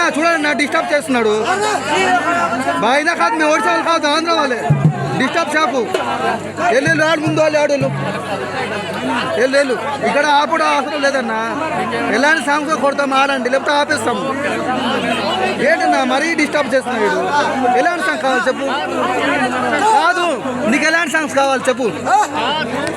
చూడండి నా డిస్టర్బ్ చేస్తున్నాడు బాయినా కాదు మేము ఒడిశా వాళ్ళు కాదు ఆంధ్ర వాళ్ళే డిస్టర్బ్ షాపు వెళ్ళు రాడు ముందు వాళ్ళు ఆడోళ్ళు వెళ్ళు ఇక్కడ ఆపడం అవసరం లేదన్నా ఎలాంటి సాంగ్స్ కొడతాం ఆడండి లేకపోతే ఆపేస్తాము ఏంటన్నా మరీ డిస్టర్బ్ చేస్తున్నాడు ఎలాంటి సాంగ్ కావాలి చెప్పు కాదు నీకు ఎలాంటి సాంగ్స్ కావాలి చెప్పు